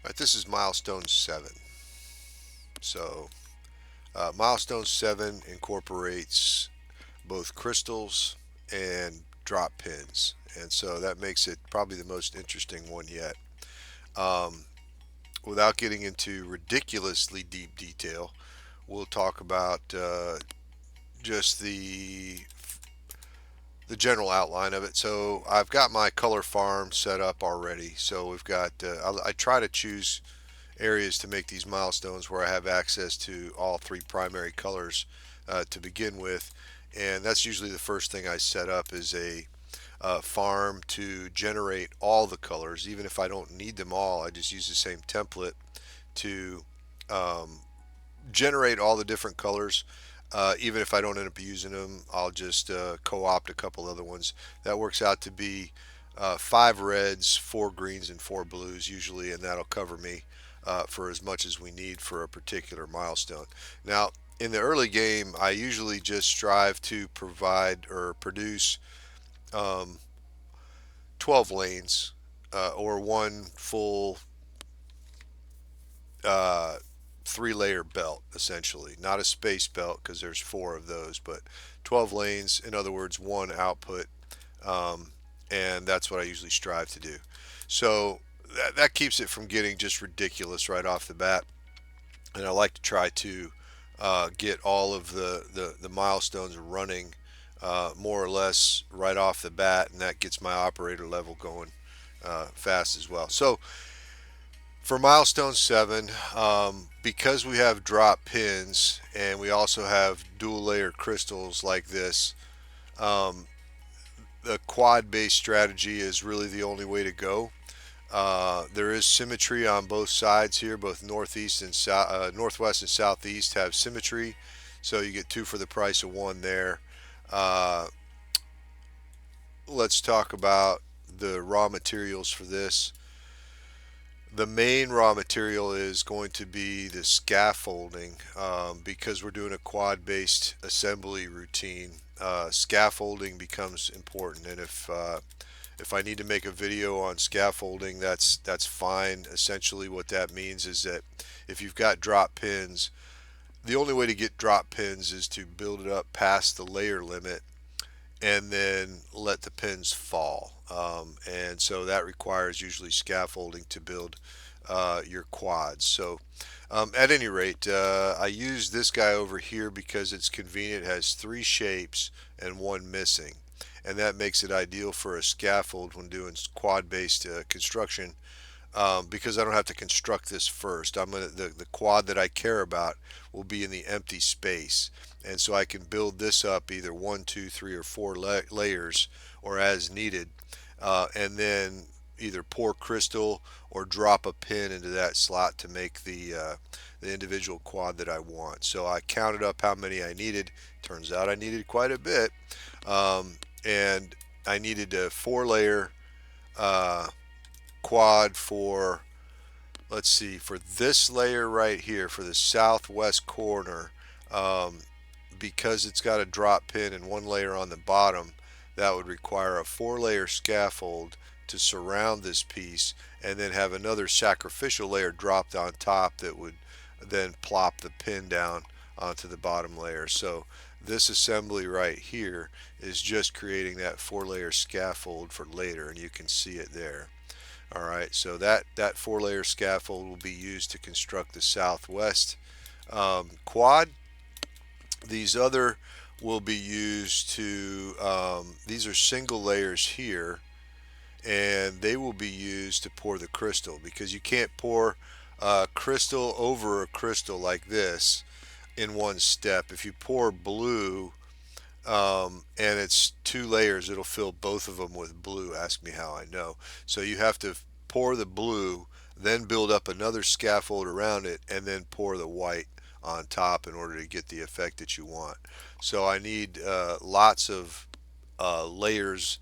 All right, this is Milestone 7. So, Milestone 7 incorporates both crystals and drop pins. And so that makes it probably the most interesting one yet. Um, Without getting into ridiculously deep detail, we'll talk about just the general outline of it. So I've got my color farm set up already. So we've got I try to choose areas to make these milestones where I have access to all three primary colors to begin with, and that's usually the first thing I set up is a farm to generate all the colors. Even if I don't need them all, I just use the same template to um, generate all the different colors. Even if I don't end up using them, I'll just co-opt a couple other ones. That works out to be 5 reds, 4 greens, and 4 blues usually, and that'll cover me for as much as we need for a particular milestone. Now, in the early game, I usually just strive to provide or produce um, 12 lanes or one full uh, 3 layer belt, essentially. Not a space belt because there's 4 of those, but 12 lanes, in other words, one output. Um, and that's what I usually strive to do. So that keeps it from getting just ridiculous right off the bat. And I like to try to get all of the milestones running more or less right off the bat, and that gets my operator level going fast as well. So for milestone 7, because we have drop pins and we also have dual layer crystals like this, um, the quad based strategy is really the only way to go. There is symmetry on both sides here. Both northeast and northwest and southeast have symmetry, so you get 2 for the price of 1 there. Uh, let's talk about the raw materials for this. The main raw material is going to be the scaffolding because we're doing a quad based assembly routine. Scaffolding becomes important, and if I need to make a video on scaffolding, that's fine. Essentially, what that means is that if you've got drop pins, the only way to get drop pins is to build it up past the layer limit and then let the pins fall. And so that requires usually scaffolding to build your quads. So at any rate, I use this guy over here because it's convenient. It has 3 shapes and 1 missing. And that makes it ideal for a scaffold when doing quad-based construction because I don't have to construct this first. The quad that I care about will be in the empty space, and so I can build this up either 1, 2, 3, or 4 layers or as needed, and then either pour crystal or drop a pin into that slot to make the individual quad that I want. So I counted up how many I needed. Turns out I needed quite a bit, and I needed a 4 layer uh, quad for, let's see, for this layer right here for the southwest corner, um, because it's got a drop pin and 1 layer on the bottom, that would require a 4 layer scaffold to surround this piece and then have another sacrificial layer dropped on top that would then plop the pin down onto the bottom layer. So this assembly right here is just creating that 4 layer scaffold for later, and you can see it there. All right, so that 4 layer scaffold will be used to construct the southwest quad. These other will be used to, these are single layers here, and they will be used to pour the crystal because you can't pour crystal over a crystal like this in one step. If you pour blue and it's 2 layers, it'll fill both of them with blue. Ask me how I know. So you have to pour the blue, then build up another scaffold around it, and then pour the white on top in order to get the effect that you want. So I need lots of layers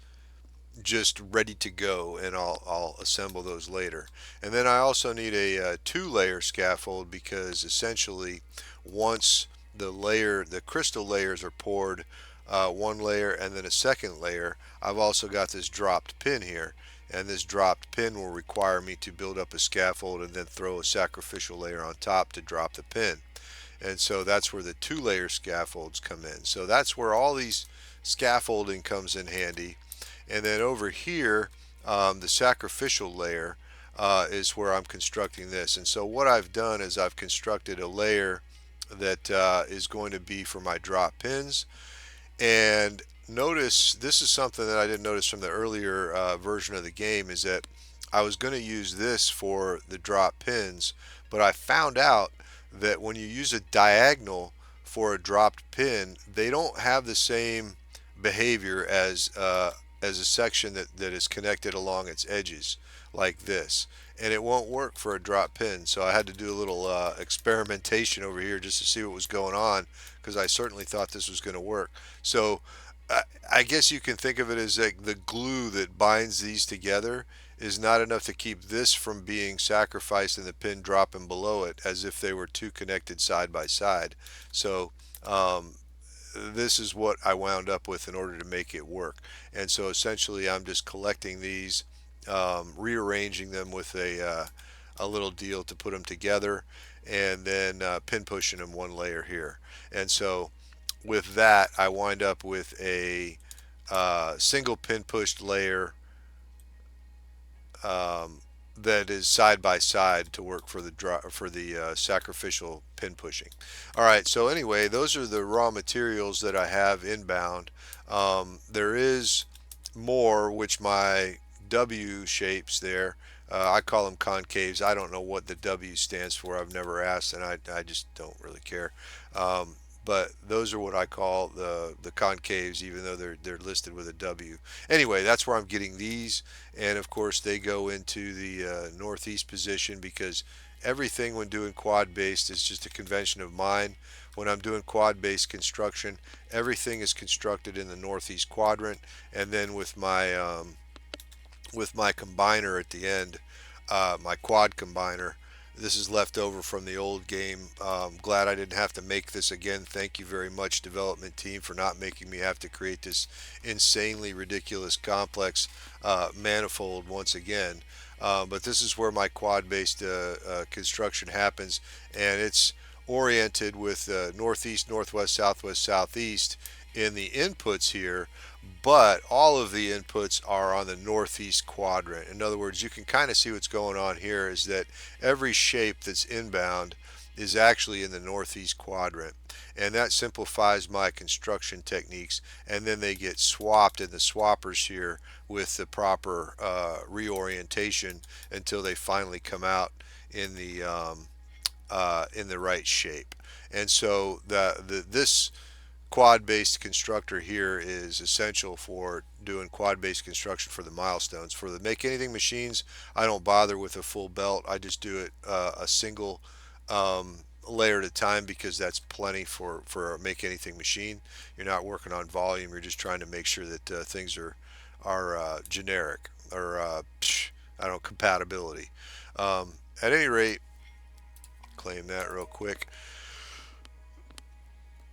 just ready to go, and I'll assemble those later. And then I also need a 2 layer scaffold because essentially once the crystal layers are poured, 1 layer and then a second layer, I've also got this dropped pin here, and this dropped pin will require me to build up a scaffold and then throw a sacrificial layer on top to drop the pin. And so that's where the two-layer scaffolds come in. So that's where all these scaffolding comes in handy. And then over here, the sacrificial layer is where I'm constructing this. And so what I've done is I've constructed a layer that is going to be for my drop pins. And notice, this is something that I didn't notice from the earlier version of the game, is that I was going to use this for the drop pins, but I found out that when you use a diagonal for a dropped pin, they don't have the same behavior as a section that is connected along its edges like this, and it won't work for a drop pin. So I had to do a little experimentation over here just to see what was going on, because I certainly thought this was going to work. So I guess you can think of it as like the glue that binds these together is not enough to keep this from being sacrificed and the pin dropping below it, as if they were two connected side by side. So um, this is what I wound up with in order to make it work. And so essentially I'm just collecting these, rearranging them with a little deal to put them together, and then pin pushing them one layer here. And so with that, I wind up with a single pin pushed layer um, that is side by side to work for the sacrificial pin pushing. All right. So anyway, those are the raw materials that I have inbound. There is more, which my W shapes there. I call them concaves. I don't know what the W stands for. I've never asked, and I just don't really care. Um, but those are what I call the concaves, even though they're listed with a W. Anyway, that's where I'm getting these, and of course they go into the northeast position, because everything when doing quad based is just a convention of mine. When I'm doing quad based construction, everything is constructed in the northeast quadrant, and then with my combiner at the end, my quad combiner. This is left over from the old game. Glad I didn't have to make this again. Thank you very much, development team, for not making me have to create this insanely ridiculous complex manifold once again. But this is where my quad-based construction happens, and it's oriented with northeast, northwest, southwest, southeast in the inputs here, but all of the inputs are on the northeast quadrant. In other words, you can kind of see what's going on here is that every shape that's inbound is actually in the northeast quadrant, and that simplifies my construction techniques, and then they get swapped in the swappers here with the proper reorientation until they finally come out in the right shape. And so this quad-based constructor here is essential for doing quad-based construction for the milestones. For the make anything machines, I don't bother with a full belt. I just do it a single layer at a time, because that's plenty for a make anything machine. You're not working on volume. You're just trying to make sure that things are generic, or I don't know, compatibility. At any rate, claim that real quick.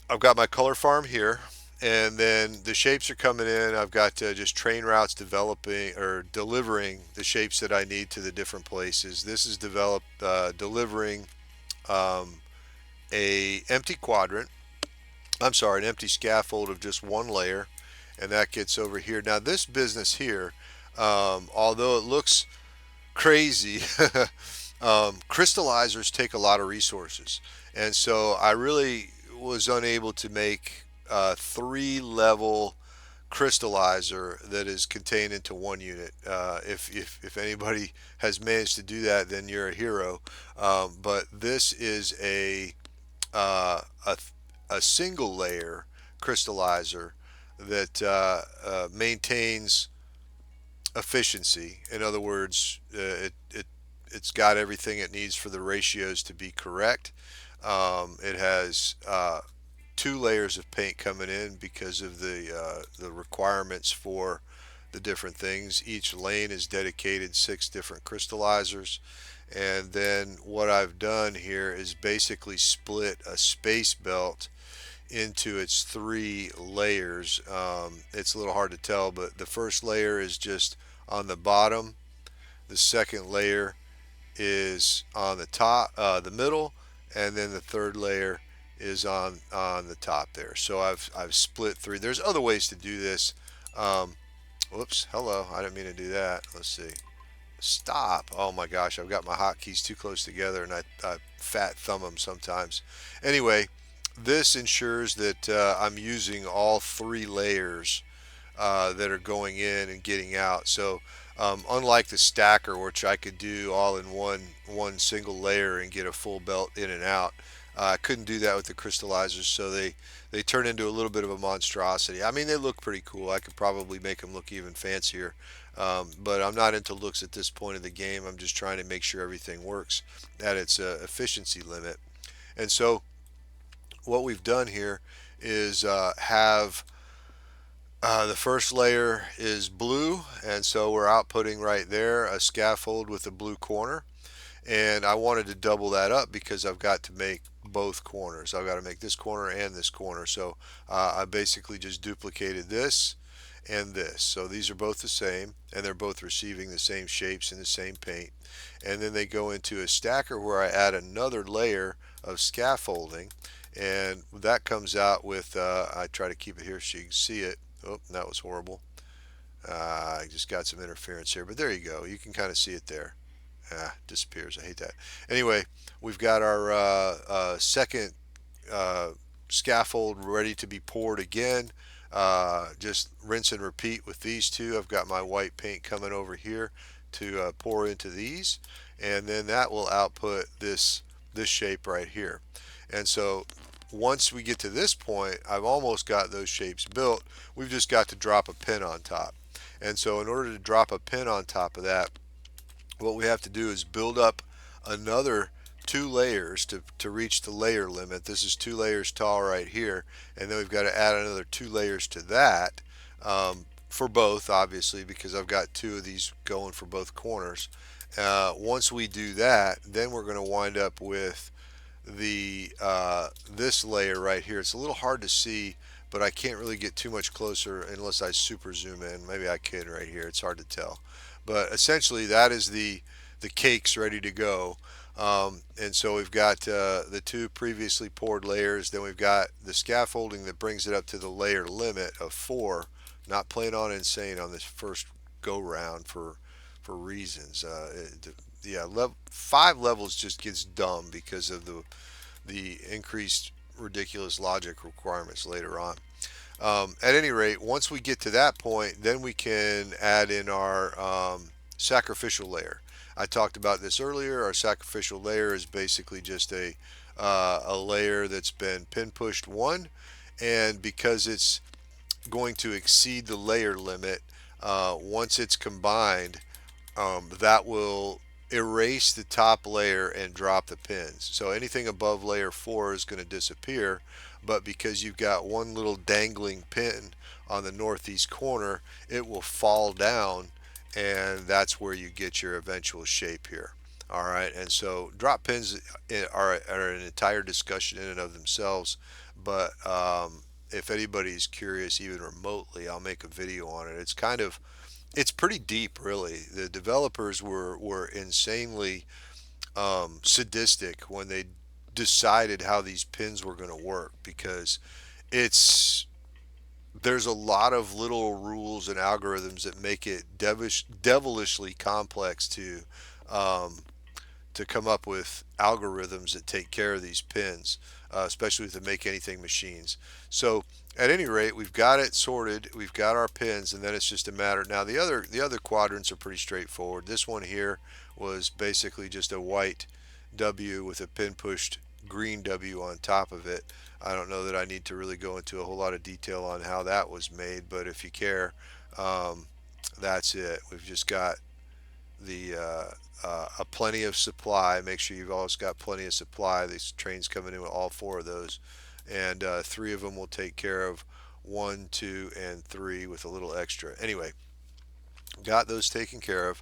I've got my color farm here, and then the shapes are coming in. I've got just train routes developing or delivering the shapes that I need to the different places. This is delivering um, a empty quadrant. I'm sorry, an empty scaffold of just one layer, and that gets over here. Now this business here, although it looks crazy, crystallizers take a lot of resources, and so I really was unable to make a three-level crystallizer that is contained into one unit. If anybody has managed to do that, then you're a hero. But this is uh, a a single layer crystallizer that maintains efficiency. In other words, it's got everything it needs for the ratios to be correct. It has two layers of paint coming in because of the requirements for the different things. Each lane is dedicated 6 different crystallizers. And then what I've done here is basically split a space belt into its 3 layers. It's a little hard to tell, but the first layer is just on the bottom, the second layer is on the top, the middle, and then the third layer is on the top there. So I've split three. There's other ways to do this. Um, Whoops, hello, I didn't mean to do that. Let's see. Stop. Oh my gosh, I've got my hotkeys too close together and I fat thumb them sometimes. Anyway, this ensures that I'm using all three layers that are going in and getting out. So unlike the stacker, which I could do all in one single layer and get a full belt in and out, I couldn't do that with the crystallizers. So they turn into a little bit of a monstrosity. I mean, they look pretty cool. I could probably make them look even fancier. But I'm not into looks at this point of the game. I'm just trying to make sure everything works at its efficiency limit. And so what we've done here is have the first layer is blue, and so we're outputting right there a scaffold with a blue corner. And I wanted to double that up because I've got to make both corners. I've got to make this corner and this corner. So I basically just duplicated this and this. So these are both the same, and they're both receiving the same shapes and the same paint. And then they go into a stacker where I add another layer of scaffolding, and that comes out with, I try to keep it here so you can see it. Oh, that was horrible. I just got some interference here, but there you go. You can kind of see it there. Disappears. I hate that. Anyway, we've got our second uh, scaffold ready to be poured again. Just rinse and repeat with these two. I've got my white paint coming over here to pour into these, and then that will output this shape right here. And so once we get to this point, I've almost got those shapes built. We've just got to drop a pin on top. And so in order to drop a pin on top of that, what we have to do is build up another two layers to reach the layer limit. This is 2 layers tall right here, and then we've got to add another 2 layers to that for both, obviously, because I've got two of these going for both corners. Once we do that, then we're going to wind up with the this layer right here. It's a little hard to see, but I can't really get too much closer unless I super zoom in. Maybe I can right here. It's hard to tell, but essentially that is the cakes ready to go. And so we've got the two previously poured layers. Then we've got the scaffolding that brings it up to the layer limit of 4. Not playing on insane on this first go round for reasons. Yeah, 5 levels just gets dumb because of the increased ridiculous logic requirements later on. At any rate, once we get to that point, then we can add in our sacrificial layer. I talked about this earlier. Our sacrificial layer is basically just a layer that's been pin pushed 1, and because it's going to exceed the layer limit, once it's combined, that will erase the top layer and drop the pins. So anything above layer 4 is going to disappear, but because you've got one little dangling pin on the northeast corner, it will fall down, and that's where you get your eventual shape here. All right, and so drop pins are an entire discussion in and of themselves, but if anybody's curious even remotely, I'll make a video on it. It's pretty deep, really. The developers were insanely sadistic when they decided how these pins were going to work, because it's there's a lot of little rules and algorithms that make it devilishly complex um, to come up with algorithms that take care of these pins, especially with the make anything machines. So at any rate, we've got it sorted. We've got our pins, and then it's just a matter. Now the other quadrants are pretty straightforward. This one here was basically just a white W with a pin pushed green W on top of it. I don't know that I need to really go into a whole lot of detail on how that was made, but if you care, um, that's it. We've just got the a plenty of supply. Make sure you've always got plenty of supply. These trains coming in with all 4 of those, and 3 of them will take care of 1, 2, and 3 with a little extra. Anyway, got those taken care of,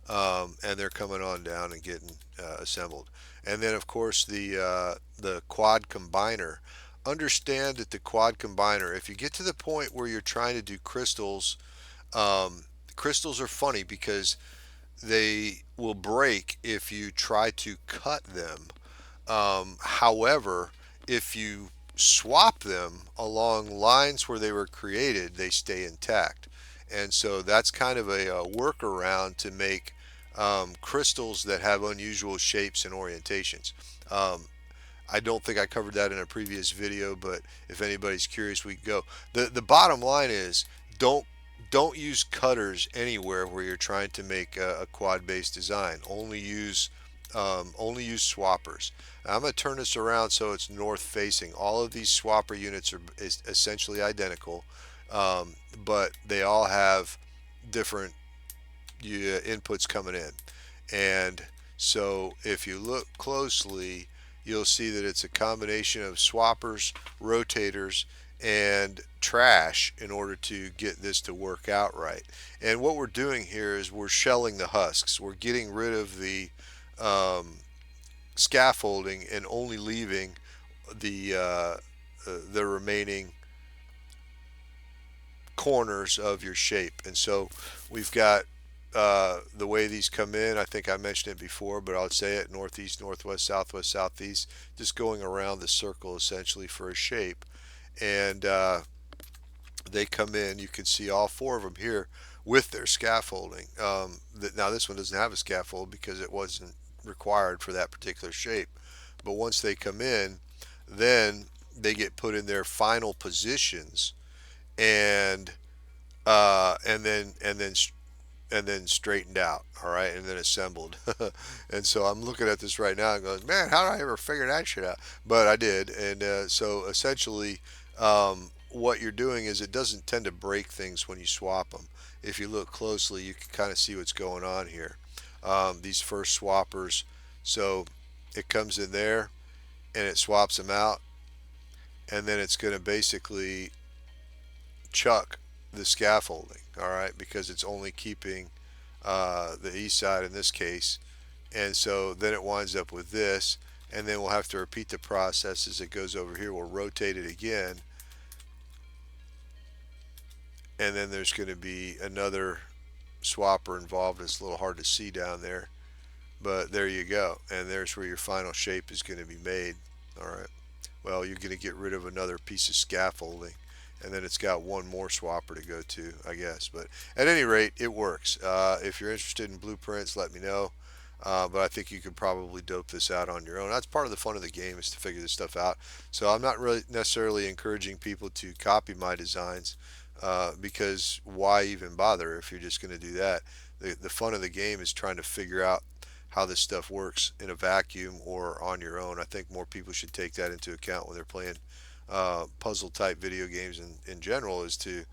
and they're coming on down and getting assembled. And then of course the quad combiner. Understand that the quad combiner, if you get to the point where you're trying to do crystals, um, crystals are funny because they will break if you try to cut them. However, if you swap them along lines where they were created, they stay intact. And so that's kind of a workaround to make crystals that have unusual shapes and orientations. Um, I don't think I covered that in a previous video, but if anybody's curious, we can go. The bottom line is don't don't use cutters anywhere where you're trying to make a quad based design. Only use swappers. Now, I'm going to turn this around so it's north facing. All of these swapper units are essentially identical, but they all have different inputs coming in. And so if you look closely, you'll see that it's a combination of swappers, rotators, and trash in order to get this to work out right. And what we're doing here is we're shelling the husks. We're getting rid of the um, scaffolding and only leaving the remaining corners of your shape. And so we've got the way these come in. I think I mentioned it before, but I'll say it: northeast, northwest, southwest, southeast, just going around the circle essentially for a shape. And they come in. You can see all four of them here with their scaffolding. Now this one doesn't have a scaffold because it wasn't required for that particular shape. But once they come in, then they get put in their final positions, and and then straightened out, all right, and then assembled. And so I'm looking at this right now and going, man, how did I ever figure that shit out? But I did. And so essentially, what you're doing is it doesn't tend to break things when you swap them. If you look closely, you can kind of see what's going on here. These first swappers, so it comes in there and it swaps them out, and then it's going to basically chuck the scaffolding, all right, because it's only keeping the east side in this case. And so then it winds up with this, and then we'll have to repeat the process as it goes over here. We'll rotate it again, and then there's going to be another swapper involved. It's a little hard to see down there, but there you go, and there's where your final shape is going to be made. All right, well, you're going to get rid of another piece of scaffolding, and then it's got one more swapper to go to, I guess. But at any rate, it works. If you're interested in blueprints, let me know. But I think you could probably dope this out on your own. That's part of the fun of the game, is to figure this stuff out. So I'm not really necessarily encouraging people to copy my designs, because why even bother if you're just going to do that? The fun of the game is trying to figure out how this stuff works in a vacuum or on your own. I think more people should take that into account when they're playing puzzle type video games in general, is to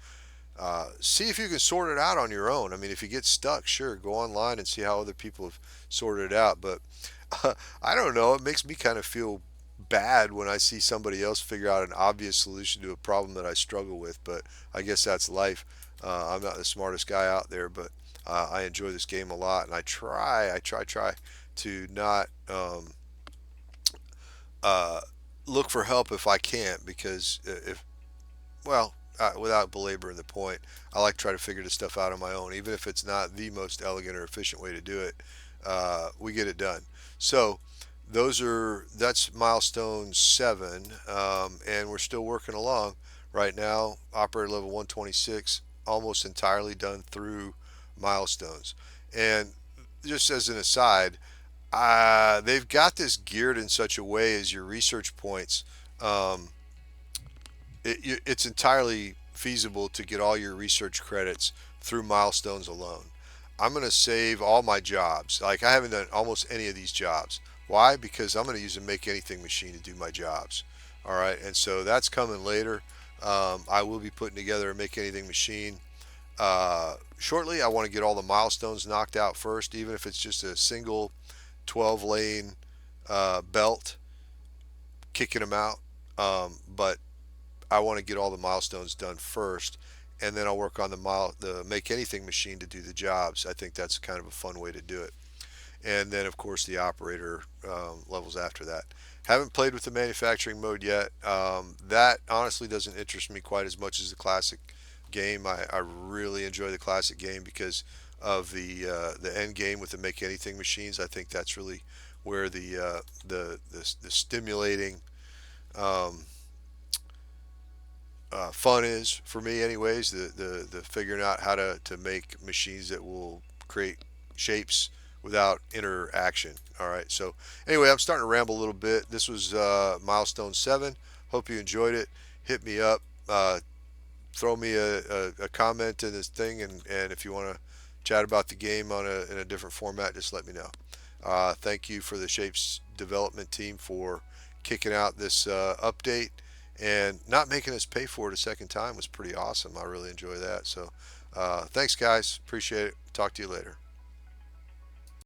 see if you can sort it out on your own. I mean, if you get stuck, sure, go online and see how other people have sorted it out. But I don't know, it makes me kind of feel bad when I see somebody else figure out an obvious solution to a problem that I struggle with. But I guess that's life. I'm not the smartest guy out there, but I enjoy this game a lot, and I try to not uh, look for help if I can't, because if well, without belaboring the point, I like to try to figure this stuff out on my own, even if it's not the most elegant or efficient way to do it. We get it done. So that's milestone 7, and we're still working along right now. Operator level 126, almost entirely done through milestones. And just as an aside, they've got this geared in such a way as your research points. Um, it's entirely feasible to get all your research credits through milestones alone. I'm going to save all my jobs. Like, I haven't done almost any of these jobs. Why? Because I'm going to use a make anything machine to do my jobs. All right, and so that's coming later. I will be putting together a make anything machine shortly. I want to get all the milestones knocked out first, even if it's just a single 12 lane belt, kicking them out. But I want to get all the milestones done first, and then I'll work on the make anything machine to do the jobs. I think that's kind of a fun way to do it. And then of course the operator levels after that. Haven't played with the manufacturing mode yet. That honestly doesn't interest me quite as much as the classic game. I really enjoy the classic game because of the end game with the make anything machines. I think that's really where the stimulating um, fun is for me, anyways. The figuring out how to make machines that will create shapes without interaction. All right. So anyway, I'm starting to ramble a little bit. This was Milestone 7. Hope you enjoyed it. Hit me up. Throw me a comment in this thing, and if you want to chat about the game in a different format, just let me know. Thank you for the Shapes development team for kicking out this update and not making us pay for it a second time was pretty awesome. I really enjoy that. So thanks, guys. Appreciate it. Talk to you later.